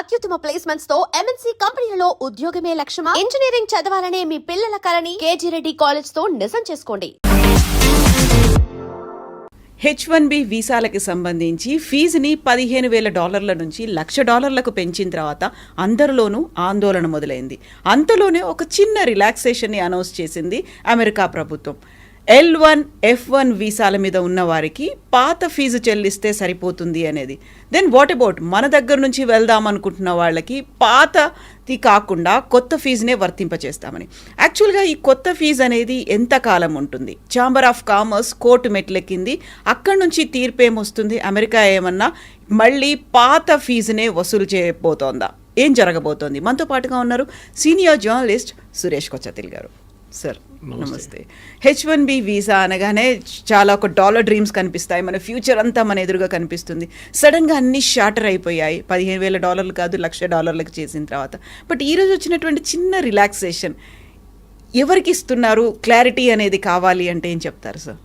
అత్యుత్తమ ప్లేస్మెంట్స్ తో ఎంఎన్సీ కంపెనీలలో ఉద్యోగమే లక్ష్యమా? ఇంజనీరింగ్ చదవాలనే మీ పిల్లల కలని కేజీ రెడ్డి కాలేజ్ తో నిజం చేసుకోండి. H1B వీసాలకి సంబంధించి ఫీజుని $15,000 నుంచి $1,00,000 పెంచిన తర్వాత అందరిలోనూ ఆందోళన మొదలైంది. అంతలోనే ఒక చిన్న రిలాక్సేషన్ని అనౌన్స్ చేసింది అమెరికా ప్రభుత్వం. L1, F1 వీసాల మీద ఉన్న వారికి పాత ఫీజు చెల్లిస్తే సరిపోతుంది అనేది. దెన్ వాట్ అబౌట్ మన దగ్గర నుంచి వెళ్దాం అనుకుంటున్న వాళ్ళకి పాతది కాకుండా కొత్త ఫీజునే వర్తింపచేస్తామని. యాక్చువల్గా ఈ కొత్త ఫీజు అనేది ఎంతకాలం ఉంటుంది? ఛాంబర్ ఆఫ్ కామర్స్ కోర్టు మెట్లెక్కింది. అక్కడి నుంచి తీర్పు ఏమొస్తుంది? అమెరికా ఏమన్నా మళ్ళీ పాత ఫీజునే వసూలు చేయబోతోందా? ఏం జరగబోతోంది? మనతో పాటుగా ఉన్నారు సీనియర్ జర్నలిస్ట్ సురేష్ కొచ్చతిల్ గారు. సార్ నమస్తే. H1B వీసా అనగానే చాలా ఒక డాలర్ డ్రీమ్స్ కనిపిస్తాయి, మన ఫ్యూచర్ అంతా మన ఎదురుగా కనిపిస్తుంది. సడన్గా అన్ని షార్టర్ అయిపోయాయి. $15,000 కాదు $1,00,000 చేసిన తర్వాత. బట్ ఈరోజు వచ్చినటువంటి చిన్న రిలాక్సేషన్ ఎవరికి ఇస్తున్నారు? క్లారిటీ అనేది కావాలి అంటే ఏం చెప్తారు సార్?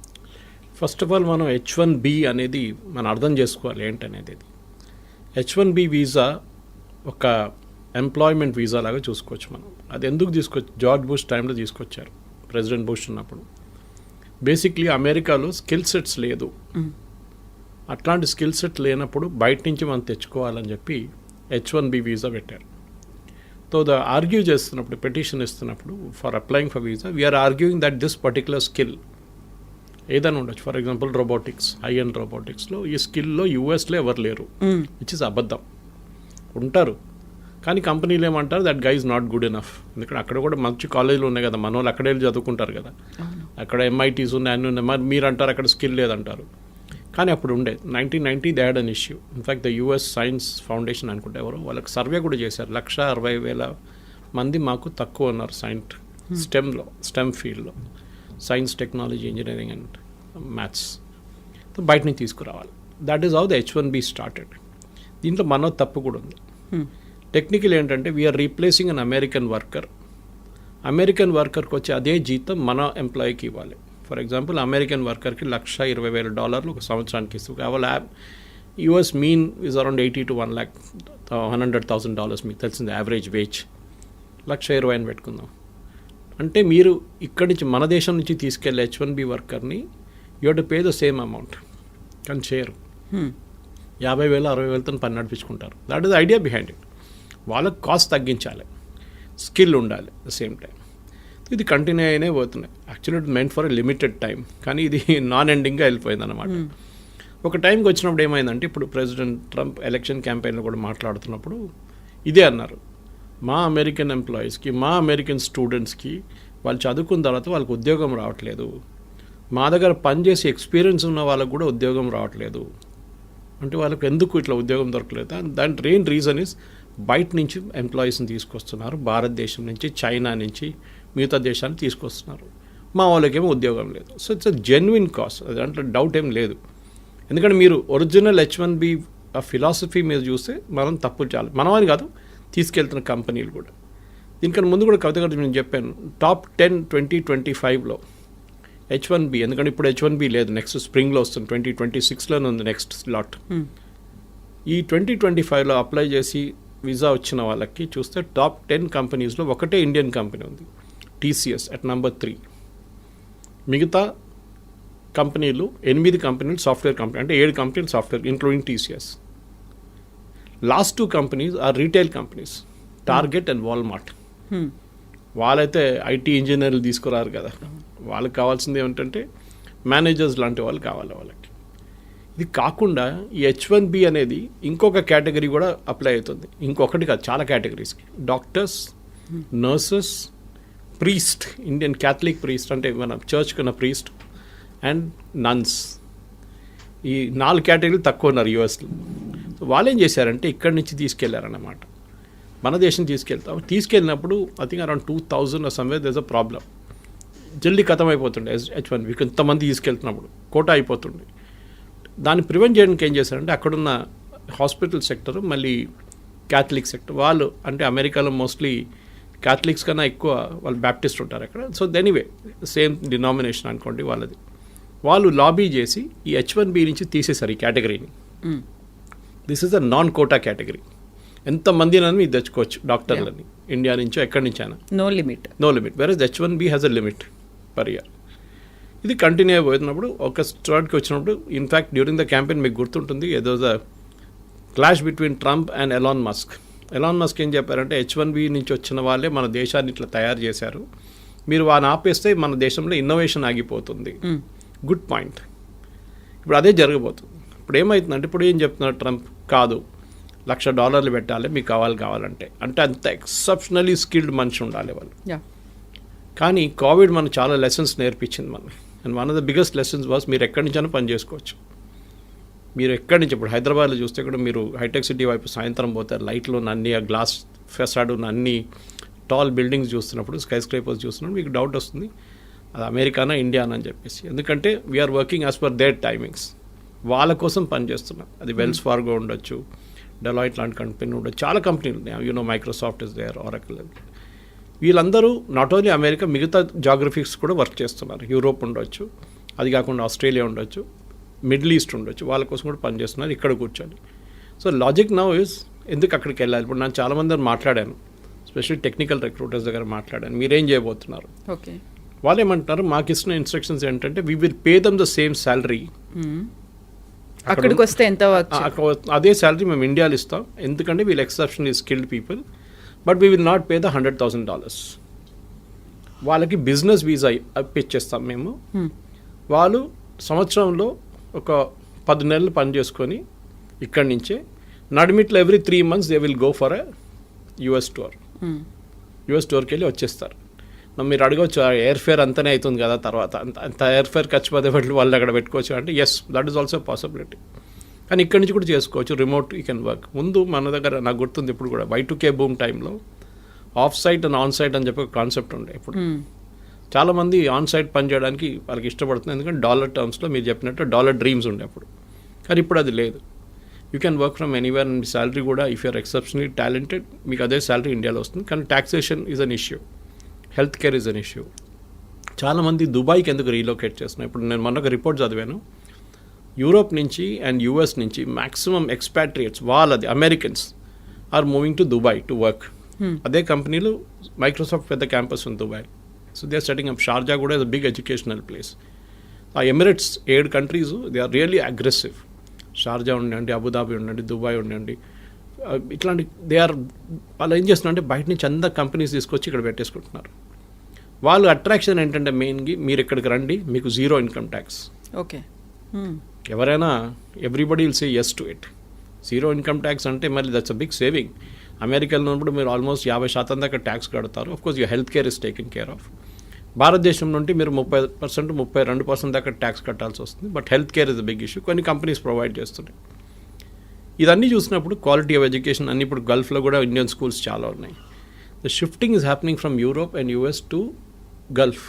ఫస్ట్ ఆఫ్ ఆల్ మనం H1B అనేది మనం అర్థం చేసుకోవాలి ఏంటనేది. H1B వీసా ఒక ఎంప్లాయ్మెంట్ వీసా లాగా చూసుకోవచ్చు మనం. అది ఎందుకు జార్జ్ బుష్ టైంలో తీసుకొచ్చారు, ప్రెసిడెంట్ బుష్ ఉన్నప్పుడు. బేసిక్లీ అమెరికాలో స్కిల్ సెట్స్ లేదు. అట్లాంటి స్కిల్ సెట్ లేనప్పుడు బయట నుంచి మనం తెచ్చుకోవాలని చెప్పి H1B వీసా పెట్టారు. సో ఆర్గ్యూ చేస్తున్నప్పుడు, పెటిషన్ ఇస్తున్నప్పుడు for applying for visa we are arguing that this particular skill ఏదైనా ఉండొచ్చు. For example robotics, high end రోబోటిక్స్లో ఈ స్కిల్లో యూఎస్లో ఎవరు లేరు, విచ్ ఇస్ అబద్ధం. ఉంటారు కానీ కంపెనీలు ఏమంటారు that guy is not good enough. ఎందుకంటే అక్కడ కూడా మంచి కాలేజీలు ఉన్నాయి కదా, మన వాళ్ళు అక్కడే వెళ్ళి చదువుకుంటారు కదా. అక్కడ MITs ఉన్నాయి, అన్నీ ఉన్నాయి. మరి మీరు అంటారు అక్కడ స్కిల్ లేదంటారు. కానీ అప్పుడు ఉండే 1990 they had an issue. In fact the US science foundation అనుకుంటే ఎవరు వాళ్ళకి సర్వే కూడా చేశారు. 160,000 మంది మాకు తక్కువ ఉన్నారు స్టెమ్ ఫీల్డ్లో, science, technology, engineering and maths. బయట నుంచి తీసుకురావాలి. That is how the H1B started. దీంట్లో మనో తప్పు కూడా ఉంది. టెక్నికల్ ఏంటంటే వీఆర్ రీప్లేసింగ్ అన్ అమెరికన్ వర్కర్కి వచ్చే అదే జీతం మన ఎంప్లాయీకి ఇవ్వాలి. ఫర్ ఎగ్జాంపుల్ అమెరికన్ వర్కర్కి $120,000 ఒక సంవత్సరానికి ఇస్తూ కావాలి. US mean is around $80,000 to $100,000 మీకు తెలిసింది యావరేజ్ వేజ్. 120,000 అని పెట్టుకుందాం. అంటే మీరు ఇక్కడి నుంచి మన దేశం నుంచి తీసుకెళ్ళే H1B వర్కర్ని you have to pay the same amount. కానీ చేయరు. 50,000 60,000తో పని నడిపించుకుంటారు. That is the idea behind it. వాళ్ళకి కాస్ట్ తగ్గించాలి, స్కిల్ ఉండాలి ద సేమ్ టైం. ఇది కంటిన్యూ అయినే పోతున్నాయి. Actually it meant for a limited time, కానీ ఇది నాన్ ఎండింగ్గా వెళ్ళిపోయింది అనమాట. ఒక టైంకి వచ్చినప్పుడు ఏమైందంటే ఇప్పుడు ప్రెసిడెంట్ ట్రంప్ ఎలక్షన్ క్యాంపెయిన్లో కూడా మాట్లాడుతున్నప్పుడు ఇదే అన్నారు, మా అమెరికన్ ఎంప్లాయీస్కి, మా అమెరికన్ స్టూడెంట్స్కి వాళ్ళు చదువుకున్న తర్వాత వాళ్ళకి ఉద్యోగం రావట్లేదు, మా దగ్గర పనిచేసే ఎక్స్పీరియన్స్ ఉన్న వాళ్ళకు కూడా ఉద్యోగం రావట్లేదు. అంటే వాళ్ళకి ఎందుకు ఇట్లా ఉద్యోగం దొరకలేదు? దాని మెయిన్ రీజన్ ఇస్ బయట నుంచి ఎంప్లాయీస్ని తీసుకొస్తున్నారు, భారతదేశం నుంచి, చైనా నుంచి, మిగతా దేశాన్ని తీసుకొస్తున్నారు. మా వాళ్ళకేమో ఉద్యోగం లేదు. So it's a genuine cost, దాంట్లో డౌట్ ఏం లేదు. ఎందుకంటే మీరు ఒరిజినల్ H1B ఫిలాసఫీ మీద చూస్తే మనం తప్పులు చాలా, మనమని కాదు తీసుకెళ్తున్న కంపెనీలు కూడా. దీనికన్నా ముందు కూడా కవిత గారు నేను చెప్పాను, టాప్ 10 2025లో H1B, ఎందుకంటే ఇప్పుడు H1B లేదు, నెక్స్ట్ స్ప్రింగ్లో వస్తుంది, 2026లోనే ఉంది నెక్స్ట్ స్లాట్. ఈ 2025లో అప్లై చేసి వీసా వచ్చిన వాళ్ళకి చూస్తే టాప్ 10 కంపెనీస్లో ఒకటే ఇండియన్ కంపెనీ ఉంది, TCS అట్ నెంబర్ 3. మిగతా కంపెనీలు 8 కంపెనీలు సాఫ్ట్వేర్ కంపెనీ, అంటే 7 కంపెనీలు software including TCS. Last 2 companies are retail companies, target and Walmart. వాళ్ళైతే IT ఇంజనీర్లు తీసుకురారు కదా, వాళ్ళకి కావాల్సింది ఏమిటంటే మేనేజర్స్ లాంటి వాళ్ళు కావాలి వాళ్ళకి. ఇది కాకుండా ఈ H1B అనేది ఇంకొక కేటగిరీ కూడా అప్లై అవుతుంది. ఇంకొకటి కాదు, చాలా కేటగిరీస్కి. Doctors, nurses, priest, Indian Catholic priest అంటే మన చర్చ్ కన్నా ప్రీస్ట్, అండ్ నన్స్. ఈ 4 కేటగిరీలు తక్కువ ఉన్నారు USలో. సో వాళ్ళు ఏం చేశారంటే ఇక్కడి నుంచి తీసుకెళ్లారన్నమాట, మన దేశం తీసుకెళ్ళినప్పుడు I think around 2,000 somewhere there is a problem. జల్దీ ఖతం అయిపోతుండే H1B ఇంతమంది తీసుకెళ్తున్నప్పుడు, కోటా అయిపోతుండే. దాన్ని ప్రివెంట్ చేయడానికి ఏం చేశారంటే అక్కడున్న హాస్పిటల్ సెక్టర్, మళ్ళీ క్యాథలిక్ సెక్టర్, వాళ్ళు అంటే అమెరికాలో మోస్ట్లీ క్యాథలిక్స్ కన్నా ఎక్కువ వాళ్ళు బ్యాప్టిస్ట్ ఉంటారు అక్కడ. సో ఎనీవే సేమ్ డినామినేషన్ అనుకోండి వాళ్ళది. వాళ్ళు లాబీ చేసి ఈ H1B నుంచి తీసేశారు ఈ కేటగిరీని. This is a non quota category. ఎంతమందినని మీరు తెచ్చుకోవచ్చు డాక్టర్లని, ఇండియా నుంచో ఎక్కడి నుంచైనా, no limit. No limit. Versus H1B has a limit per year. ఇది కంటిన్యూ అయిపోతున్నప్పుడు ఒక స్టార్ట్కి వచ్చినప్పుడు, ఇన్ఫ్యాక్ట్ డ్యూరింగ్ ద క్యాంపెయిన్ మీకు గుర్తుంటుంది, ఏదో the clash between Trump and Elon Musk. Elon Musk ఏం చెప్పారంటే H1B నుంచి వచ్చిన వాళ్ళే మన దేశాన్ని ఇట్లా తయారు చేశారు, మీరు వాడిని ఆపేస్తే మన దేశంలో ఇన్నోవేషన్ ఆగిపోతుంది. Good point. ఇప్పుడు అదే జరగబోతుంది. ఇప్పుడు ఏమవుతుందంటే, ఇప్పుడు ఏం చెప్తున్నారు ట్రంప్, కాదు $1,00,000 పెట్టాలి మీకు కావాలంటే, అంటే అంత ఎక్సెప్షనలీ స్కిల్డ్ మనిషి ఉండాలి వాళ్ళు. కానీ కోవిడ్ మనకు చాలా లెసన్స్ నేర్పించింది మనకి. And one of the biggest lessons was మీరు ఎక్కడి నుంచైనా పని చేసుకోవచ్చు. మీరు ఎక్కడి నుంచి, ఇప్పుడు హైదరాబాద్లో చూస్తే కూడా మీరు హైటెక్ సిటీ వైపు సాయంత్రం పోతారు, లైట్లు ఉన్న అన్ని, ఆ గ్లాస్ ఫెసాడ్ ఉన్న అన్ని టాల్ బిల్డింగ్స్ చూస్తున్నప్పుడు, స్కై స్క్రేపర్స్ చూస్తున్నప్పుడు మీకు డౌట్ వస్తుంది అది అమెరికానా ఇండియానా అని చెప్పేసి. ఎందుకంటే we are working as per their timings. వాళ్ళ కోసం పనిచేస్తున్నాం. అది వెల్స్ ఫార్గో ఉండొచ్చు, డెలాయిట్ లాంటి కంపెనీ ఉండొచ్చు, చాలా కంపెనీలు ఉన్నాయి. Microsoft is there, Oracle. వీళ్ళందరూ నాట్ ఓన్లీ అమెరికా, మిగతా జాగ్రఫిక్స్ కూడా వర్క్ చేస్తున్నారు. యూరోప్ ఉండొచ్చు, అది కాకుండా ఆస్ట్రేలియా ఉండొచ్చు, మిడిల్ ఈస్ట్ ఉండొచ్చు, వాళ్ళ కోసం కూడా పనిచేస్తున్నారు ఇక్కడ కూర్చొని. సో లాజిక్ నౌ ఇస్, ఎందుకు అక్కడికి వెళ్ళాలి? ఇప్పుడు నేను చాలామంది మాట్లాడాను, స్పెషల్లీ టెక్నికల్ రిక్రూటర్స్ దగ్గర మాట్లాడాను, మీరేం చేయబోతున్నారు? ఓకే. వాళ్ళు ఏమంటున్నారు, మాకు ఇస్తున్న ఇన్స్ట్రక్షన్స్ ఏంటంటే we will pay them the same salary. అక్కడికి వస్తే ఎంత అదే శాలరీ మేము ఇండియాలో ఇస్తాం, ఎందుకంటే వీళ్ళు exceptionally skilled people, but we will not pay the $100,000. వాళ్ళకి బిజినెస్ వీసా ఇప్పించేస్తాం మేము. వాళ్ళు సంవత్సరంలో ఒక 10 నెలలు పని చేసుకొని ఇక్కడి నుంచే నడిమిట్లో every 3 months they will go for a US tour. US టూర్కి వెళ్ళి వచ్చేస్తారు. మీరు అడగవచ్చు, ఎయిర్ ఫేర్ అంతనే అవుతుంది కదా తర్వాత, అంత ఎయిర్ ఫేర్ ఖర్చు పదే వాళ్ళు అక్కడ పెట్టుకోవచ్చు అంటే, yes, that is also possibility. కానీ ఇక్కడి నుంచి కూడా చేసుకోవచ్చు, రిమోట్ యూ కెన్ వర్క్. ముందు మన దగ్గర నాకు గుర్తుంది, ఇప్పుడు కూడా Y2K బూమ్ టైంలో off site and on site అని చెప్పి ఒక కాన్సెప్ట్ ఉండే. ఇప్పుడు చాలామంది ఆన్ సైట్ పని చేయడానికి వాళ్ళకి ఇష్టపడుతుంది, ఎందుకంటే డాలర్ టర్మ్స్లో మీరు చెప్పినట్టు డాలర్ డ్రీమ్స్ ఉండే అప్పుడు. కానీ ఇప్పుడు అది లేదు. You can work from anywhere. And me salary కూడా, ఇఫ్ యూఆర్ ఎక్సెప్షనలీ టాలెంటెడ్, మీకు అదే శాలరీ ఇండియాలో వస్తుంది. కానీ taxation is an issue, health care is an issue. చాలామంది దుబాయ్కి ఎందుకు రీలొకేట్ చేస్తున్నాయి? ఇప్పుడు నేను మొన్న ఒక రిపోర్ట్ చదివాను, యూరోప్ నుంచి అండ్ యూఎస్ నుంచి మ్యాక్సిమం ఎక్స్పాట్రియేట్స్, వాళ్ళది Americans are moving to Dubai to work. అదే కంపెనీలు, మైక్రోసాఫ్ట్ పెద్ద క్యాంపస్ ఉంది Dubai. So they are setting up. Sharjah కూడా is a big educational place. ఆ Emirates 7 countries they are really aggressive. Sharjah ఉండండి, Abu Dhabi ఉండండి, Dubai ఉండండి, ఇట్లాంటి వాళ్ళు ఏం చేస్తున్నారంటే బయట నుంచి అందరు కంపెనీస్ తీసుకొచ్చి ఇక్కడ పెట్టేసుకుంటున్నారు. వాళ్ళు అట్రాక్షన్ ఏంటంటే మెయిన్గా, మీరు ఇక్కడికి రండి, మీకు 0 ఇన్కమ్ ట్యాక్స్. ఓకే. ఎవరైనా everybody will say yes to it. 0 income tax అంటే మళ్ళీ దట్స్ అ బిగ్ సేవింగ్. అమెరికాలో ఉన్నప్పుడు మీరు ఆల్మోస్ట్ 50% దాకా ట్యాక్స్ కడతారు. Of course you health care is taken care of. భారతదేశం నుండి మీరు 30%, 32% దాకా ట్యాక్స్ కట్టాల్సి వస్తుంది. But health care is a big issue. కొన్ని కంపెనీస్ ప్రొవైడ్ చేస్తున్నాయి. ఇదన్నీ చూసినప్పుడు క్వాలిటీ ఆఫ్ ఎడ్యుకేషన్ అన్ని, ఇప్పుడు గల్ఫ్లో కూడా ఇండియన్ స్కూల్స్ చాలా ఉన్నాయి. The shifting is happening from Europe and US to Gulf.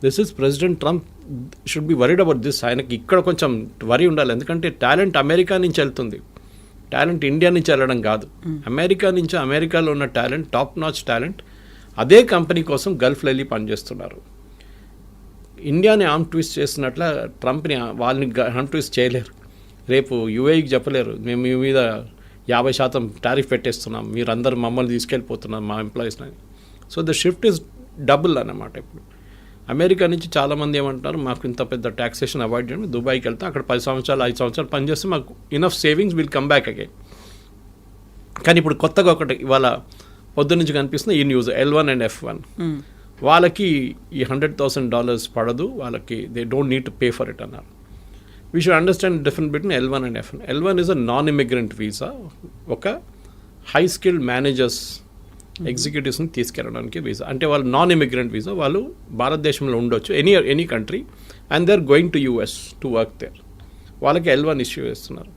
This is president Trump should be worried about this. ఆయనకి ఇక్కడ కొంచెం వరీ ఉండాలి, ఎందుకంటే టాలెంట్ అమెరికా నుంచి వెళ్తుంది, టాలెంట్ ఇండియా నుంచి వెళ్ళడం కాదు. అమెరికా నుంచి, అమెరికాలో ఉన్న టాలెంట్, టాప్ నాచ్ టాలెంట్ అదే కంపెనీ కోసం గల్ఫ్లో వెళ్ళి పనిచేస్తున్నారు. ఇండియాని ఆర్మ్ ట్విస్ట్ చేస్తున్నట్ల ట్రంప్ని వాళ్ళని ఆర్మ్ ట్విస్ట్ చేయలేరు. రేపు యూఏఈకి చెప్పలేరు, మేము మీ మీద 50% టారిఫ్ పెట్టేస్తున్నాం, మీరందరూ మమ్మల్ని తీసుకెళ్ళిపోతున్నాం మా ఎంప్లాయీస్ని. So the shift is double అన్నమాట. ఇప్పుడు అమెరికా నుంచి చాలామంది ఏమంటారు, మాకు ఇంత పెద్ద ట్యాక్సేషన్ అవాయిడ్ చేయండి, దుబాయ్కి వెళ్తాం, అక్కడ 10 సంవత్సరాలు 5 సంవత్సరాలు పనిచేస్తే మాకు enough savings will come back again. కానీ ఇప్పుడు కొత్తగా ఒకటి ఇవాళ పొద్దు నుంచి కనిపిస్తుంది ఈ న్యూస్, L1 అండ్ F1. వాళ్ళకి ఈ $100,000 పడదు, వాళ్ళకి they don't need to pay for it అన్నారు. We should understand difference between L1 and F1. L1 is a non immigrant visa, ఒక హై స్కిల్డ్ మేనేజర్స్, ఎగ్జిక్యూటివ్స్ని తీసుకెళ్ళడానికి వీసా. అంటే వాళ్ళు నాన్ ఇమిగ్రెంట్ వీసా, వాళ్ళు భారతదేశంలో ఉండొచ్చు, any country, and they are going to US to work there. వాళ్ళకి L1 issue చేస్తున్నారు.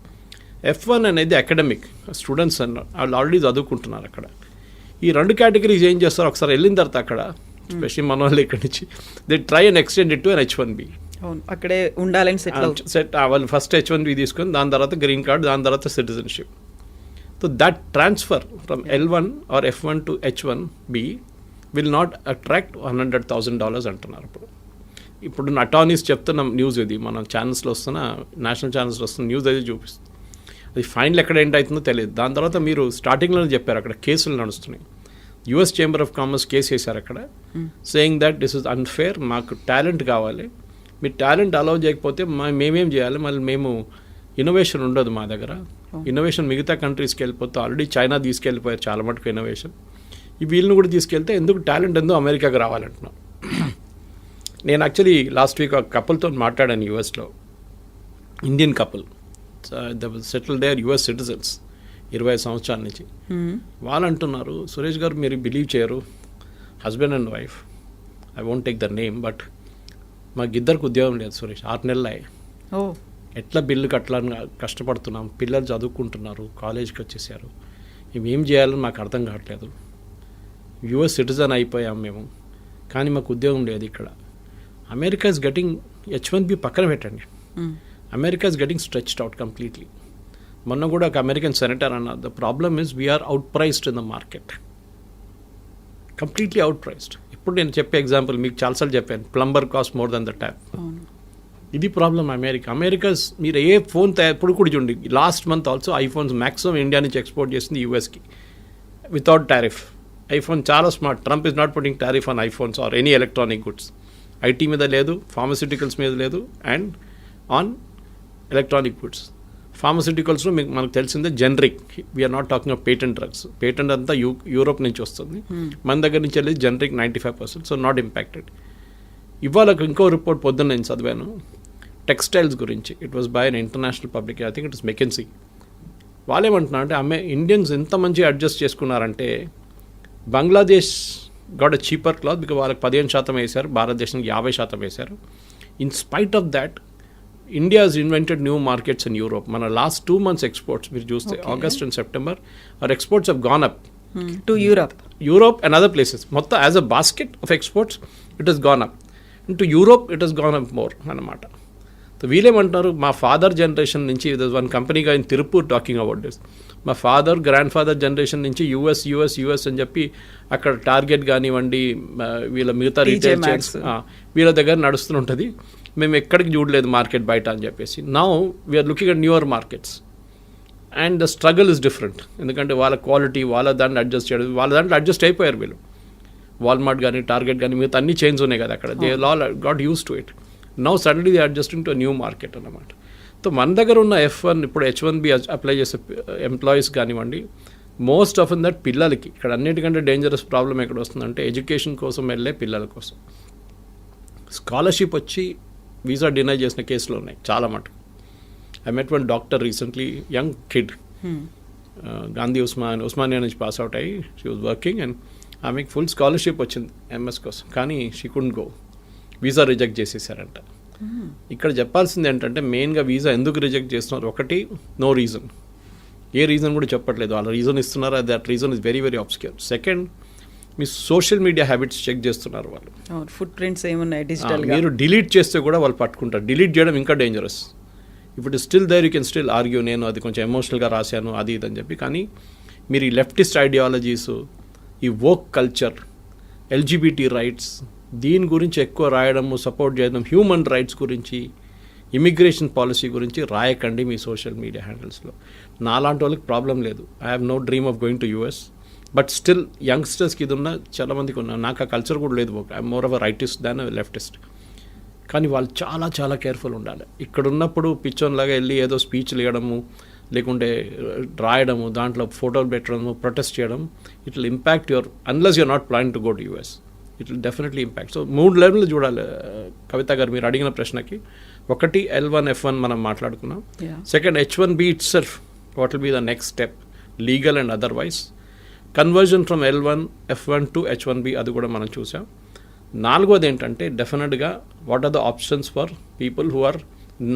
F1 అనేది అకాడమిక్ స్టూడెంట్స్ అన్నారు, వాళ్ళు ఆల్రెడీ చదువుకుంటున్నారు అక్కడ. ఈ 2 కేటగిరీస్ ఏం చేస్తారు, ఒకసారి వెళ్ళిన తర్వాత అక్కడ, స్పెషల్లీ మన వాళ్ళు ఇక్కడి నుంచి, they try and extend it to an H1B. అక్కడే ఉండాలని సెట్ వాళ్ళు ఫస్ట్ H1B తీసుకొని, దాని తర్వాత గ్రీన్ కార్డ్, దాని తర్వాత citizenship. So that transfer from L1 or F1 to H1B will not attract $100,000 అంటున్నారు. ఇప్పుడు అటార్నీస్ చెప్తున్న న్యూస్ ఇది, మన ఛానల్స్లో వస్తున్న, నేషనల్ ఛానల్స్లో వస్తున్న న్యూస్ అయితే చూపిస్తుంది. అది ఫైనల్ ఎక్కడ ఎండ్ అవుతుందో తెలియదు. దాని తర్వాత మీరు స్టార్టింగ్లోనే చెప్పారు అక్కడ కేసులు నడుస్తున్నాయి. US chamber of commerce case వేశారు అక్కడ, saying that this is unfair, మాకు టాలెంట్ కావాలి, మీరు టాలెంట్ అలౌ చేయకపోతే మేమేం చేయాలి, మళ్ళీ మేము ఇన్నోవేషన్ ఉండదు మా దగ్గర. ఇన్నోవేషన్ మిగతా కంట్రీస్కి వెళ్ళిపోతే ఆల్రెడీ చైనా తీసుకెళ్ళిపోయారు చాలా మటుకు ఇన్నోవేషన్, ఈ వీళ్ళని కూడా తీసుకెళ్తే ఎందుకు టాలెంట్ ఎందుకు అమెరికాకి రావాలంటున్నాం. నేను యాక్చువల్లీ లాస్ట్ వీక్ ఒక కపుల్తో మాట్లాడాను యూఎస్లో, Indian couple, settle there US citizens 20 సంవత్సరాల నుంచి. వాళ్ళు అంటున్నారు, సురేష్ గారు మీరు బిలీవ్ చేయరు, husband and wife, I won't take the name, but మాకు ఇద్దరికి ఉద్యోగం లేదు సురేష్, 6 నెలలు అయ్యాయి. ఎట్లా బిల్లు కట్టాలని కష్టపడుతున్నాం, పిల్లలు చదువుకుంటున్నారు, కాలేజ్కి వచ్చేసారు, మేమేం చేయాలని మాకు అర్థం కావట్లేదు. యుఎస్ సిటిజన్ అయిపోయాం మేము, కానీ మాకు ఉద్యోగం లేదు ఇక్కడ. అమెరికా ఇస్ గెటింగ్ H1B పక్కన పెట్టండి, America is getting stretched out completely. మొన్న కూడా ఒక అమెరికన్ సెనేటర్ అన్న, the problem is we're out priced in the market, completely out priced. ఇప్పుడు నేను చెప్పే ఎగ్జాంపుల్ మీకు చాలాసార్లు చెప్పాను, plumber cost more than the tap. ఇది ప్రాబ్లం అమెరికాస్. మీరు ఏ ఫోన్ ఇప్పుడు కూడా చూడండి, last month also iPhones maximum India నుంచి ఎక్స్పోర్ట్ చేసింది యూఎస్కి వితౌట్ టారిఫ్. ఐఫోన్ చాలా smart, Trump is not putting tariff on iPhones or any electronic goods. IT మీద లేదు, ఫార్మస్యూటికల్స్ మీద లేదు, అండ్ ఆన్ ఎలక్ట్రానిక్ గుడ్స్. ఫార్మస్యూటికల్స్లో మీకు మనకు తెలిసిందే generic, we're not talking of patent drugs. Patent అంతా యూరోప్ నుంచి వస్తుంది, మన దగ్గర నుంచి వెళ్ళి జనరిక్ 95%, సో నాట్ ఇంపాక్టెడ్. ఇవాళ ఇంకో రిపోర్ట్ పొద్దున్న నేను చదివాను టెక్స్టైల్స్ గురించి, it was by an international public, I think it is McKinsey. వాళ్ళు ఏమంటున్నారు అంటే ఇండియన్స్ ఎంత మంచిగా అడ్జస్ట్ చేసుకున్నారంటే, Bangladesh got a cheaper cloth because వాళ్ళకి 15% వేశారు, భారతదేశానికి 50% వేశారు. In spite of that India has invented new markets in Europe. మన లాస్ట్ 2 months ఎక్స్పోర్ట్స్ మీరు చూస్తే August and September our exports have gone up to Europe and other places. మొత్తం as a basket of exports it has gone up. To Europe it has gone up more అన్నమాట. So వీళ్ళేమంటున్నారు, మా father generation నుంచి, there one కంపెనీగా in Tiruppur talking about this, మా father grand father generation నుంచి US అని చెప్పి అక్కడ టార్గెట్ కానివ్వండి, వీళ్ళ మిగతా రీటైల్ చైన్స్ వీళ్ళ దగ్గర నడుస్తుంటుంది, మేము ఎక్కడికి చూడలేదు మార్కెట్ బయట అని చెప్పేసి. Now we're looking at newer markets and the struggle is different. ఎందుకంటే వాళ్ళ క్వాలిటీ, వాళ్ళ దాంట్లో అడ్జస్ట్ చేయడం, వాళ్ళ దాంట్లో అడ్జస్ట్ అయిపోయారు వీళ్ళు. వాల్మార్ట్ కానీ టార్గెట్ కానీ మిగతా అన్ని చైన్స్ ఉన్నాయి కదా అక్కడ, they all got use to it. Now suddenly they adjusting to new market అన్నమాట. సో మన దగ్గర ఉన్న F1 ఇప్పుడు H1B అప్లై చేసే ఎంప్లాయీస్ కానివ్వండి, మోస్ట్ ఆఫ్ దట్ పిల్లలకి, ఇక్కడ అన్నిటికంటే డేంజరస్ ప్రాబ్లం ఎక్కడ వస్తుందంటే ఎడ్యుకేషన్ కోసం వెళ్ళే పిల్లల కోసం స్కాలర్షిప్ వచ్చి వీసా డినై చేసిన కేసులు ఉన్నాయి చాలా మటుకు. I met one doctor recently, young kid, Gandhi Osmania నుంచి పాస్ అవుట్ అయ్యి షీ వాజ్ వర్కింగ్ అండ్ ఆమెకి ఫుల్ స్కాలర్షిప్ వచ్చింది MS కోసం, కానీ she couldn't go, visa reject చేసేసారంట. ఇక్కడ చెప్పాల్సింది ఏంటంటే మెయిన్గా వీసా ఎందుకు రిజెక్ట్ చేస్తున్నారు, ఒకటి నో రీజన్, ఏ రీజన్ కూడా చెప్పట్లేదు, వాళ్ళ రీజన్ ఇస్తున్నారు, that reason is very very obscure. Second, మీ సోషల్ మీడియా హ్యాబిట్స్ చెక్ చేస్తున్నారు వాళ్ళు, ఫుట్ ప్రింట్స్ ఏమున్నాయి డిజిటల్, మీరు డిలీట్ చేస్తే కూడా వాళ్ళు పట్టుకుంటారు. డిలీట్ చేయడం ఇంకా dangerous. If it is still there you can still argue, నేను అది కొంచెం ఎమోషనల్గా రాశాను అది ఇది అని చెప్పి. కానీ మీరు ఈ లెఫ్టిస్ట్ ఐడియాలజీస్, ఈ వోక్ కల్చర్, LGBT రైట్స్, దీని గురించి ఎక్కువ రాయడము, సపోర్ట్ చేయడం, హ్యూమన్ రైట్స్ గురించి, ఇమిగ్రేషన్ పాలసీ గురించి రాయకండి మీ సోషల్ మీడియా హ్యాండిల్స్లో. నాలాంటి వాళ్ళకి ప్రాబ్లం లేదు, I have no dream of going to US, but still యంగ్స్టర్స్కి ఇది ఉన్న చాలామందికి ఉన్నా, నాకు ఆ కల్చర్ కూడా లేదు, I'm more of a rightist than leftist. కానీ వాళ్ళు చాలా చాలా కేర్ఫుల్ ఉండాలి. ఇక్కడ ఉన్నప్పుడు పిచ్చోన్లాగా వెళ్ళి ఏదో స్పీచ్లు ఇవ్వడము, లేకుంటే రాయడము, దాంట్లో ఫోటోలు పెట్టడము, ప్రొటెస్ట్ చేయడం, it will impact your, unless you're not plan to go to US, it will definitely impact. So 3 లెవెల్లు చూడాలి కవిత గారు మీరు అడిగిన ప్రశ్నకి. ఒకటి L1 F1 మనం మాట్లాడుకున్నాం. Second, H1B itself, what will be the next step, legal and otherwise. Conversion from L1 F1 to H1B, అది కూడా మనం చూసాం. 4వది ఏంటంటే డెఫినెట్గా what are the options for people who are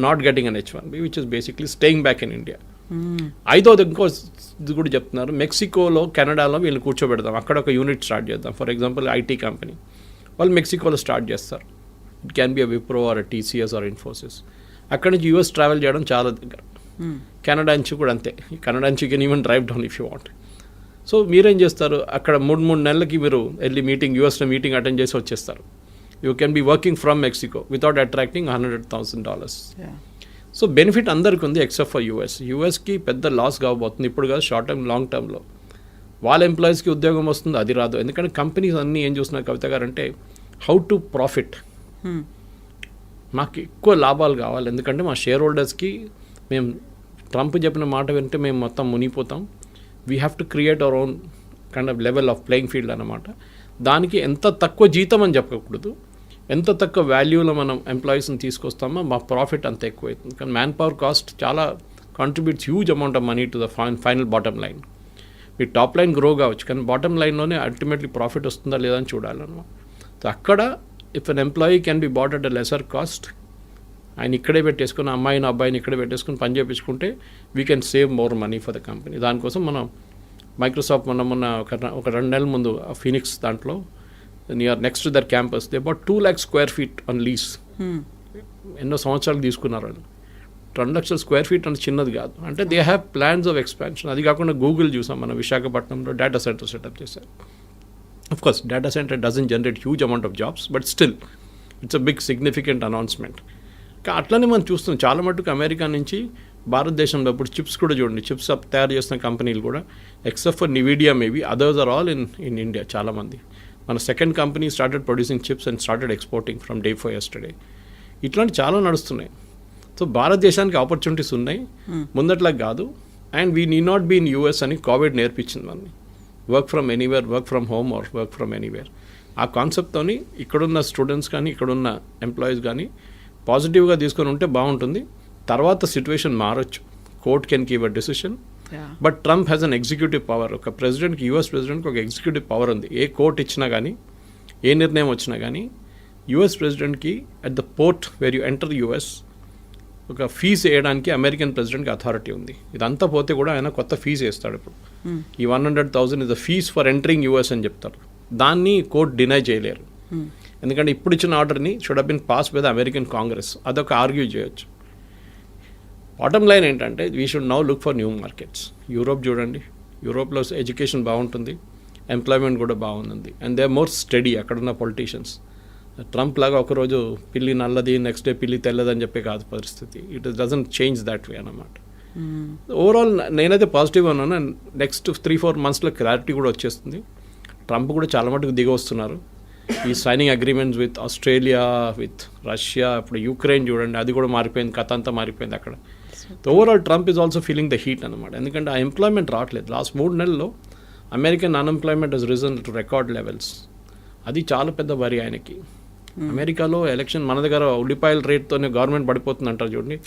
not getting an H1B, which is basically staying back in India. 5వది ఇంకో ఇది కూడా చెప్తున్నారు, మెక్సికోలో, కెనడాలో వీళ్ళు కూర్చోబెడదాం, అక్కడ ఒక యూనిట్ స్టార్ట్ చేద్దాం. ఫర్ ఎగ్జాంపుల్ IT కంపెనీ వాళ్ళు మెక్సికోలో స్టార్ట్ చేస్తారు, it can be a Wipro or TCS or Infosys. అక్కడి నుంచి US ట్రావెల్ చేయడం చాలా దగ్గర. కెనడా నుంచి కూడా అంతే, కెనడా నుంచి can even drive down if you want. So మీరేం చేస్తారు, అక్కడ 3 నెలలకి మీరు వెళ్ళి USలో మీటింగ్ అటెండ్ చేసి వచ్చేస్తారు. You can be working from Mexico without attracting $100,000. So benefit అందరికీ ఉంది ఎక్సెప్ట్ ఫర్ యూఎస్కి పెద్ద లాస్ కాబోతుంది ఇప్పుడు కాదు, షార్ట్ టర్మ్ లాంగ్ టర్మ్లో. వాళ్ళ ఎంప్లాయీస్కి ఉద్యోగం వస్తుంది, అది రాదు. ఎందుకంటే కంపెనీస్ అన్నీ ఏం చూస్తున్నారు కవిత గారు అంటే హౌ టు ప్రాఫిట్. మాకు ఎక్కువ లాభాలు కావాలి, ఎందుకంటే మా షేర్ హోల్డర్స్కి మేము ట్రంప్ చెప్పిన మాట వింటే మేము మొత్తం మునిగిపోతాం. We have to create our own kind of level of playing field అన్నమాట. దానికి ఎంత తక్కువ జీతం అని చెప్పకూడదు, ఎంత తక్కువ వాల్యూలో మనం ఎంప్లాయీస్ని తీసుకొస్తామో మా ప్రాఫిట్ అంత ఎక్కువ అవుతుంది. కానీ మ్యాన్ పవర్ కాస్ట్ చాలా contributes huge amount of money to the final bottom line. మీ టాప్ లైన్ గ్రో కావచ్చు, కానీ బాటమ్ లైన్లోనే అల్టిమేట్లీ ప్రాఫిట్ వస్తుందా లేదా అని చూడాలన్నమాట. సో అక్కడ if an employee can be bought at a lesser cost, ఆయన ఇక్కడే పెట్టేసుకుని అమ్మాయిని అబ్బాయిని ఇక్కడే పెట్టేసుకుని పని చేయించుకుంటే we can save more money for the company. దానికోసం మనం మైక్రోసాఫ్ట్ మొన్న ఒక 2 నెలల ముందు ఫీనిక్స్ దాంట్లో near next to their campus they about 2 lakhs square feet on lease. ఎన్నో సంవత్సరాలు తీసుకున్నారు వాళ్ళు. 2 లక్షల స్క్వేర్ ఫీట్ అంటే చిన్నది కాదు. అంటే they have plans of expansion. అది కాకుండా గూగుల్ చూసాం మనం విశాఖపట్నంలో డేటా సెంటర్ సెటప్ చేశారు. Of course data centre doesn't generate huge amount of jobs, but still it's a big significant announcement. అట్లనే మనం చూస్తున్నాం చాలా మటుకు అమెరికా నుంచి భారతదేశంలో ఇప్పుడు చిప్స్ కూడా చూడండి, చిప్స్ తయారు చేస్తున్న కంపెనీలు కూడా except for Nvidia maybe others are all in India. చాలామంది మన second company started producing chips and started exporting from day for yesterday. ఇట్లాంటి చాలా నడుస్తున్నాయి. సో భారతదేశానికి ఆపర్చునిటీస్ ఉన్నాయి, ముందట్లా కాదు. And we need not be in US అని కోవిడ్ నేర్పించింది మనని. Work from anywhere, work from home or work from anywhere. ఆ కాన్సెప్ట్తోని ఇక్కడున్న స్టూడెంట్స్ కానీ ఇక్కడున్న ఎంప్లాయీస్ కానీ పాజిటివ్గా తీసుకొని ఉంటే బాగుంటుంది. తర్వాత సిచ్యువేషన్ మారచ్చు, court can give a decision. But Trump has an executive power. ఒక ప్రెసిడెంట్కి, యూఎస్ ప్రెసిడెంట్కి ఒక ఎగ్జిక్యూటివ్ పవర్ ఉంది. ఏ కోర్ట్ ఇచ్చినా కానీ, ఏ నిర్ణయం వచ్చినా కానీ యూఎస్ ప్రెసిడెంట్కి at the port where you enter US ఒక ఫీజు వేయడానికి అమెరికన్ ప్రెసిడెంట్కి అథారిటీ ఉంది. ఇదంతా పోతే కూడా ఆయన కొత్త ఫీజు వేస్తాడు. ఇప్పుడు ఈ 100,000 is the fees for entering US అని చెప్తారు. దాన్ని కోర్ట్ డినై చేయలేరు, ఎందుకంటే ఇప్పుడు ఇచ్చిన ఆర్డర్ని should have been passed by the American Congress. అదొక ఆర్గ్యూ చేయొచ్చు. బాటమ్ లైన్ ఏంటంటే we should now look for new markets. Europe చూడండి, యూరోప్లో ఎడ్యుకేషన్ బాగుంటుంది, ఎంప్లాయ్మెంట్ కూడా బాగుంది, and they are more study అక్కడున్న పొలిటీషియన్స్. ట్రంప్ లాగా ఒకరోజు పిల్లి నల్లది, నెక్స్ట్ డే పిల్లి తెల్లదని చెప్పే కాదు పరిస్థితి. It doesn't change that way అన్నమాట. ఓవరాల్ నేనైతే పాజిటివ్గా ఉన్నాను. నెక్స్ట్ 3-4 monthsలో క్లారిటీ కూడా వచ్చేస్తుంది. ట్రంప్ కూడా చాలా మటుకు దిగి వస్తున్నారు. ఈ signing agreements with Australia, with Russia, ఇప్పుడు యూక్రెయిన్ చూడండి, అది కూడా మారిపోయింది, కథ అంతా మారిపోయింది అక్కడ. Overall Trump is also feeling the heat అనమాట. ఎందుకంటే ఆ ఎంప్లాయ్మెంట్ రావట్లేదు. లాస్ట్ 3 నెలల్లో American unemployment has risen to record levels. అది చాలా పెద్ద వరి ఆయనకి. అమెరికాలో ఎలక్షన్, మన దగ్గర ఉల్లిపాయల రేట్తోనే గవర్నమెంట్ పడిపోతుంది అంటారు చూడండి,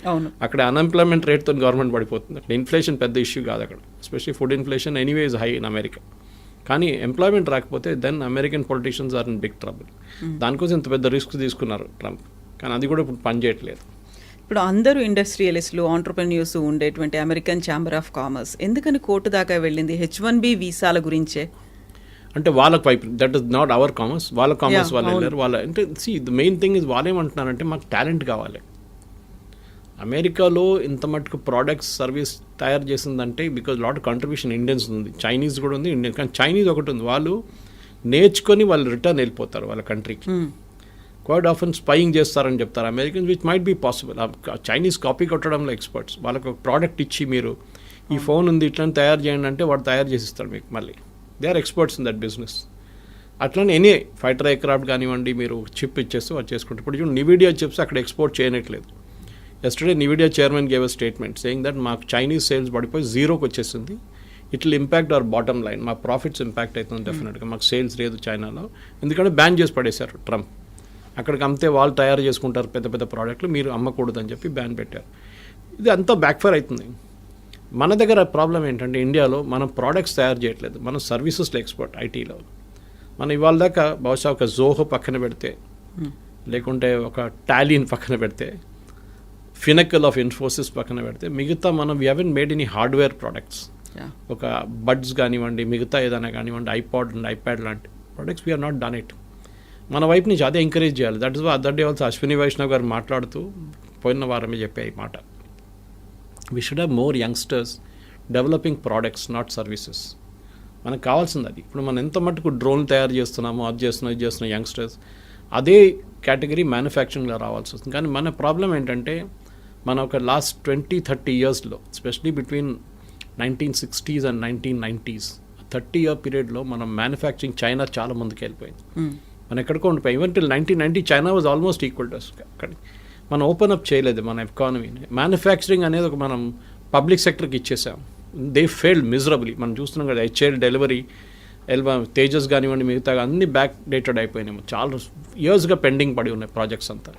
అక్కడ అన్ఎంప్లాయ్మెంట్ రేట్తో గవర్నమెంట్ పడిపోతుంది. అక్కడ ఇన్ఫ్లేషన్ పెద్ద ఇష్యూ కాదు అక్కడ, especially food inflation anyway is high in America. కానీ ఎంప్లాయ్మెంట్ రాకపోతే then American politicians are in big trouble. దానికోసం ఇంత పెద్ద రిస్క్ తీసుకున్నారు ట్రంప్, కానీ అది కూడా ఇప్పుడు పనిచేయట్లేదు. ఇప్పుడు అందరూ ఇండస్ట్రియలిస్టులు, ఆంటర్ప్రెన్యూర్స్ ఉండేటువంటి అమెరికన్ ఛాంబర్ ఆఫ్ కామర్స్ ఎందుకని కోర్టు దాకా వెళ్ళింది? H-1B వీసాల గురించే. అంటే వాళ్ళకి వైపు that is not our commerce, వాళ్ళ కామర్స్ వాళ్ళు వెళ్ళారు. వాళ్ళ అంటే ద మెయిన్ థింగ్ ఇస్ వాళ్ళు ఏమంటున్నారంటే మాకు టాలెంట్ కావాలి. అమెరికాలో ఇంత మటుకు ప్రోడక్ట్స్ సర్వీస్ తయారు చేసిందంటే బికాజ్ లాట్ కంట్రిబ్యూషన్ ఇండియన్స్ ఉంది, చైనీస్ కూడా ఉంది, ఇండియన్. కానీ చైనీస్ ఒకటి ఉంది, వాళ్ళు నేర్చుకొని వాళ్ళు రిటర్న్ వెళ్ళిపోతారు వాళ్ళ కంట్రీకి. క్వైట్ ఆఫెన్ స్పైయింగ్ చేస్తారని చెప్తారు Americans, which might be possible. Chinese copy కొట్టడంలో ఎక్స్పర్ట్స్. వాళ్ళకి ఒక ప్రోడక్ట్ ఇచ్చి మీరు ఈ ఫోన్ ఉంది ఇట్లా తయారు చేయండి అంటే వాడు తయారు చేసిస్తాడు మీకు. మళ్ళీ they are experts in that business. అట్లనే ఎనీ ఫైటర్ ఎయిర్క్రాఫ్ట్ కానివ్వండి, మీరు చిప్ ఇచ్చేస్తే వాళ్ళు చేసుకుంటారు. ఇప్పుడు చూడండి నివిడియా చిప్స్ అక్కడ ఎక్స్పోర్ట్ చేయనట్లేదు. Yesterday Nvidia chairman gave a statement saying that మాకు చైనీస్ సేల్స్ పడిపోయి 0కి వచ్చేసింది. It will impact our bottom line. మా ప్రాఫిట్స్ ఇంపాక్ట్ అవుతుంది డెఫినెట్గా. మాకు సేల్స్ లేదు చైనాలో, ఎందుకంటే బ్యాన్ చేసి పడేశారు ట్రంప్. అక్కడికి అమ్మితే వాళ్ళు తయారు చేసుకుంటారు పెద్ద పెద్ద ప్రోడక్ట్లు, మీరు అమ్మకూడదు అని చెప్పి బ్యాన్ పెట్టారు. ఇది అంతా బ్యాక్ఫైర్ అవుతుంది. మన దగ్గర ప్రాబ్లం ఏంటంటే ఇండియాలో మనం ప్రోడక్ట్స్ తయారు చేయట్లేదు, మనం సర్వీసెస్లో ఎక్స్పర్ట్. ఐటీలో మనం ఇవాళ దాకా బహుశా ఒక జోహో పక్కన పెడితే, లేకుంటే ఒక టాలీని పక్కన పెడితే, ఫినకల్ ఆఫ్ ఇన్ఫోసిస్ పక్కన పెడితే, మిగతా మనం we haven't made any hardware products. ఒక బడ్స్ కానివ్వండి, మిగతా ఏదైనా కానివ్వండి, ఐపాడ్ అండ్ ఐప్యాడ్ లాంటి products we are not done it. మన వైపు నుంచి అదే ఎంకరేజ్ చేయాలి. That is other day also Ashwini Vaishnaw గారు మాట్లాడుతూ పోయిన వారమే చెప్పే ఈ మాట. We should have more youngsters developing products, not services. మనకు కావాల్సింది అది. ఇప్పుడు మనం ఎంత మటుకు డ్రోన్ తయారు చేస్తున్నామో, అది చేస్తున్నాం, ఇది చేస్తున్నాం, యంగ్స్టర్స్ అదే కేటగిరీ మ్యానుఫ్యాక్చరింగ్లో రావాల్సి వస్తుంది. కానీ మన ప్రాబ్లం ఏంటంటే మన ఒక లాస్ట్ 20-30 ఇయర్స్లో especially between 1960s and 1990s 30-year పీరియడ్లో మనం మ్యానుఫ్యాక్చరింగ్ చైనా చాలా ముందుకు వెళ్ళిపోయింది. మనం ఎక్కడికో ఉండిపోయి even till 1990 China was almost equal to అక్కడ. మనం ఓపెన్ అప్ చేయలేదు మన ఎకానమీని. మ్యానుఫ్యాక్చరింగ్ అనేది ఒక మనం పబ్లిక్ సెక్టర్కి ఇచ్చేసాం. They failed miserably. మనం చూస్తున్నాం కదా, హెచ్ఏఎల్ డెలివరీ, తేజస్ కానివ్వండి, మిగతా అన్ని బ్యాక్ డేటెడ్ అయిపోయినాము. చాలా ఇయర్స్గా పెండింగ్ పడి ఉన్నాయి ప్రాజెక్ట్స్ అంతా.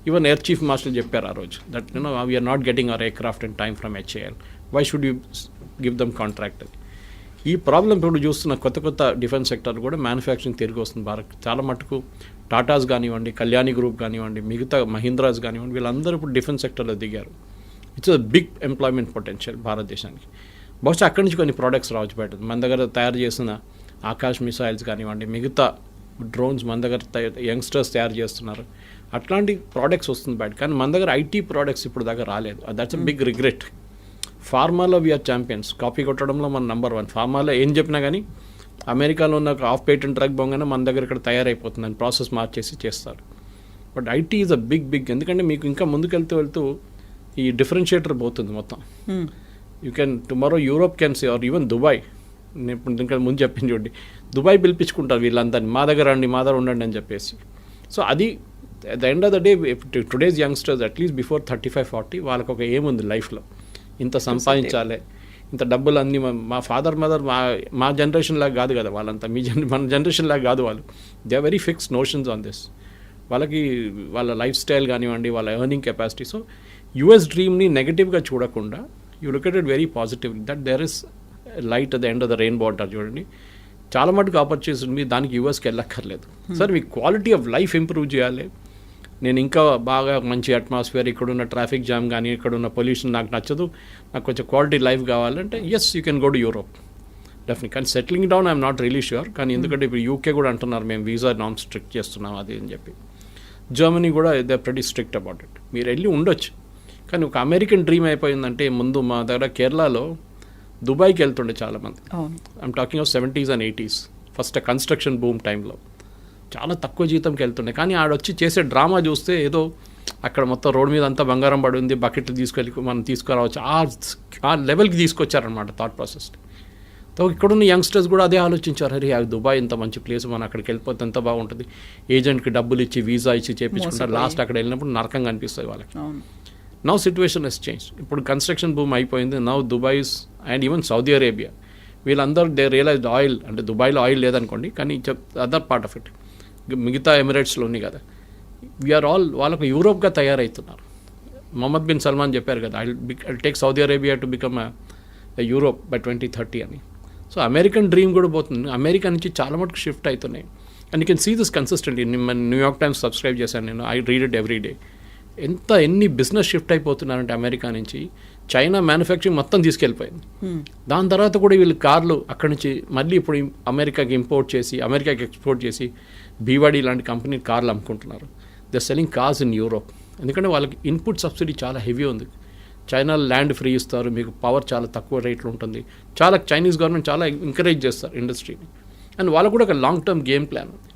ఈవెన్ ఎయిర్ చీఫ్ మార్షల్ చెప్పారు ఆ రోజు that we're not getting our aircraft in time from HAL, why should you give them contract అని. ఈ ప్రాబ్లం ఇప్పుడు చూస్తున్న కొత్త డిఫెన్స్ సెక్టర్ కూడా మ్యానుఫ్యాక్చరింగ్ తిరిగి వస్తుంది భారత్. చాలా మటుకు టాటాస్ కానివ్వండి, కళ్యాణి గ్రూప్ కానివ్వండి, మిగతా మహీంద్రాస్ కానివ్వండి, వీళ్ళందరూ ఇప్పుడు డిఫెన్స్ సెక్టర్లో దిగారు. It's a big employment potential భారతదేశానికి. బహుశా అక్కడి నుంచి కొన్ని ప్రోడక్ట్స్ రావచ్చు బయట. మన దగ్గర తయారు చేసిన ఆకాశ్ మిసైల్స్ కానివ్వండి, మిగతా డ్రోన్స్ మన దగ్గర యంగ్స్టర్స్ తయారు చేస్తున్నారు. అట్లాంటి ప్రోడక్ట్స్ వస్తుంది బయట. కానీ మన దగ్గర ఐటీ ప్రోడక్ట్స్ ఇప్పుడు దాకా రాలేదు. That's a big regret. ఫార్మాలో వీఆర్ ఛాంపియన్స్. కాపీ కొట్టడంలో మన నెంబర్ 1. ఫార్మాలో ఏం చెప్పినా కానీ అమెరికాలో ఉన్న ఆఫ్ పేటెంట్ డ్రగ్ బొంగనే మన దగ్గర ఇక్కడ తయారైపోతుంది అని ప్రాసెస్ మార్చేసి చేస్తారు. But IT is a big ఎందుకంటే మీకు ఇంకా ముందుకు వెళ్తూ ఈ డిఫరెన్షియేటర్ పోతుంది మొత్తం. You can tomorrow Europe can see or even Dubai. నేను ఇప్పుడు ఇంకా ముందు చెప్పింది చూడండి, దుబాయ్ పిలిపించుకుంటారు వీళ్ళందరినీ, మా దగ్గర ఉండండి అని చెప్పేసి. సో అది at the end of the day today's youngsters at least before 35-40 వాళ్ళకి ఒక ఏం ఉంది లైఫ్లో, ఇంత సంపాదించాలి, ఇంత డబ్బులు అన్నీ. మా ఫాదర్ మదర్ మా జనరేషన్ లాగా కాదు కదా వాళ్ళంతా, మన జనరేషన్ లాగా కాదు వాళ్ళు. They are very fixed notions on this. వాళ్ళకి వాళ్ళ లైఫ్ స్టైల్ కానివ్వండి, వాళ్ళ ఎర్నింగ్ కెపాసిటీ. సో యుఎస్ డ్రీమ్ని నెగటివ్గా చూడకుండా you look at it very positively that there is light at the end of the rainbow అంటారు చూడండి. చాలా మటుకు ఆపర్చునిటీస్ ఉంది, దానికి యూఎస్కి వెళ్ళక్కర్లేదు. సార్ మీ క్వాలిటీ ఆఫ్ లైఫ్ ఇంప్రూవ్ చేయాలి, నేను ఇంకా బాగా మంచి అట్మాస్ఫియర్, ఇక్కడున్న ట్రాఫిక్ జామ్ కానీ ఇక్కడున్న పొల్యూషన్ నాకు నచ్చదు, నాకు కొంచెం క్వాలిటీ లైఫ్ కావాలంటే yes you can go to Europe definite. కానీ settling down I'm not really sure. కానీ ఎందుకంటే ఇప్పుడు యూకే కూడా అంటున్నారు మేము వీసా నాన్ స్ట్రిక్ట్ చేస్తున్నాం అది అని చెప్పి. జర్మనీ కూడా they pretty strict about it. మీరు వెళ్ళి ఉండొచ్చు. కానీ ఒక అమెరికన్ డ్రీమ్ అయిపోయిందంటే ముందు మా దగ్గర కేరళలో దుబాయ్కి వెళ్తుండే చాలామంది. I'm talking of 70s and 80s first construction boom టైంలో చాలా తక్కువ జీతంకి వెళ్తుండే. కానీ ఆడొచ్చి చేసే డ్రామా చూస్తే ఏదో అక్కడ మొత్తం రోడ్ మీద అంతా బంగారం పడి ఉంది, బకెట్లు తీసుకెళ్ళి మనం తీసుకురావచ్చు, ఆ లెవెల్కి తీసుకొచ్చారనమాట థాట్ ప్రాసెస్. సో ఇక్కడున్న యంగ్స్టర్స్ కూడా అదే ఆలోచించారు, అరే దుబాయ్ ఇంత మంచి ప్లేస్, మనం అక్కడికి వెళ్ళిపోతే ఎంత బాగుంటుంది, ఏజెంట్కి డబ్బులు ఇచ్చి వీసా ఇచ్చి చేయించుకుంటారు, లాస్ట్ అక్కడ వెళ్ళినప్పుడు నరకంగా అనిపిస్తుంది వాళ్ళకి. Now situation has change. ఇప్పుడు కన్స్ట్రక్షన్ బూమ్ అయిపోయింది. Now Dubais and even Saudi Arabia వీళ్ళందరూ దే రియలైజ్డ్ ఆయిల్ అంటే దుబాయ్లో ఆయిల్ లేదనుకోండి, కానీ అదర్ పార్ట్ ఆఫ్ ఇట్ మిగతా ఎమిరేట్స్లో ఉంది కదా, వీఆర్ ఆల్ వాళ్ళకు యూరోప్గా తయారవుతున్నారు. మొహమ్మద్ బిన్ సల్మాన్ చెప్పారు కదా, I take Saudi Arabia to become Europe by 2030 అని. సో అమెరికన్ డ్రీమ్ కూడా పోతుంది. అమెరికా నుంచి చాలా మటుకు షిఫ్ట్ అవుతున్నాయి. And you can see this consistently. New York Times subscribe చేశాను నేను, I read it every day. ఎన్ని బిజినెస్ షిఫ్ట్ అయిపోతున్నారంటే అమెరికా నుంచి చైనా మ్యానుఫ్యాక్చరింగ్ మొత్తం తీసుకెళ్ళిపోయింది. దాని తర్వాత కూడా వీళ్ళు కార్లు అక్కడి నుంచి మళ్ళీ ఇప్పుడు అమెరికాకి ఇంపోర్ట్ చేసి అమెరికాకి ఎక్స్పోర్ట్ చేసి బీవాడీ లాంటి కంపెనీ కార్లు అమ్ముకుంటున్నారు. They selling cars in Europe. ఎందుకంటే వాళ్ళకి ఇన్పుట్ సబ్సిడీ చాలా హెవీ ఉంది. చైనా ల్యాండ్ ఫ్రీ ఇస్తారు, మీకు పవర్ చాలా తక్కువ రేట్లో ఉంటుంది. చాలా చైనీస్ గవర్నమెంట్ చాలా ఎంకరేజ్ చేస్తారు ఇండస్ట్రీని. అండ్ వాళ్ళకు కూడా ఒక లాంగ్ టర్మ్ గేమ్ ప్లాన్ ఉంది.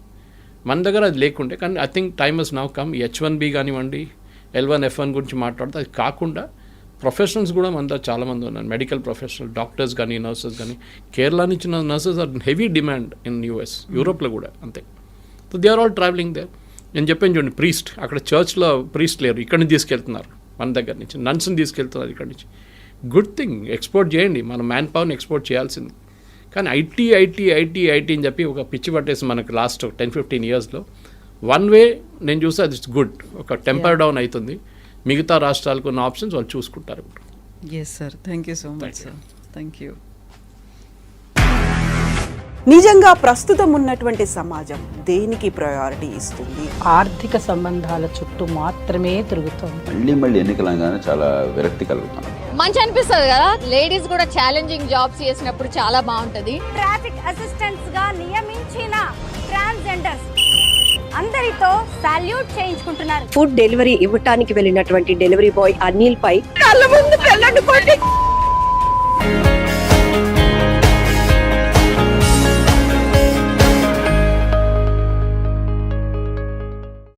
మన దగ్గర అది లేకుంటే, కానీ I think time has now come. H1B కానివ్వండి, L1, F1 గురించి మాట్లాడితే అది కాకుండా ప్రొఫెషనల్స్ కూడా మన దగ్గర చాలామంది ఉన్నారు. మెడికల్ ప్రొఫెషనల్, డాక్టర్స్ కానీ నర్సెస్ కానీ. కేరళ నుంచి nurses are heavy demand in US, యూరోప్లో కూడా అంతే. So they are all travelling there. నేను చెప్పాను చూడండి, ప్రీస్ట్ అక్కడ చర్చ్లో ప్రీస్ట్ లేరు, ఇక్కడి నుంచి తీసుకెళ్తున్నారు మన దగ్గర నుంచి. నన్స్ని తీసుకెళ్తున్నారు ఇక్కడి నుంచి. గుడ్ థింగ్, ఎక్స్పోర్ట్ చేయండి, మన మ్యాన్ పవర్ని ఎక్స్పోర్ట్ చేయాల్సింది. కానీ ఐటీ అని చెప్పి ఒక పిచ్చి పట్టేసి మనకు లాస్ట్ 10-15 ఇయర్స్లో వన్ వే నేను చూస్తే అది గుడ్. ఒక టెంపర్ డౌన్ అవుతుంది. మిగతా రాష్ట్రాలకు ఉన్న ఆప్షన్స్ వాళ్ళు చూసుకుంటారు. Yes sir, thank you so much sir. Thank you. నిజంగా ప్రస్తుతం ఉన్నటువంటి సమాజం దేనికి ప్రయారిటీ ఇస్తుంది? ఆర్థిక సంబంధాల చుట్టూ మాత్రమే తిరుగుతోంది. మళ్ళీ ఎన్నికలంగానే చాలా విరక్తి కలుగుతాం. మంచి అనిపిస్తుంది కదా, లేడీస్ కూడా ఛాలెంజింగ్ జాబ్స్ చేసినప్పుడు చాలా బాగుంటది. ట్రాఫిక్ అసిస్టెంట్స్ గా నియమించిన ట్రాన్స్జెండర్స్ అందరితో సాల్యూట్ చేయించుకుంటున్నారు. ఫుడ్ డెలివరీ ఇవ్వటానికి వెళ్ళినటువంటి డెలివరీ బాయ్ అనిల్ పై కళ్ళ ముందు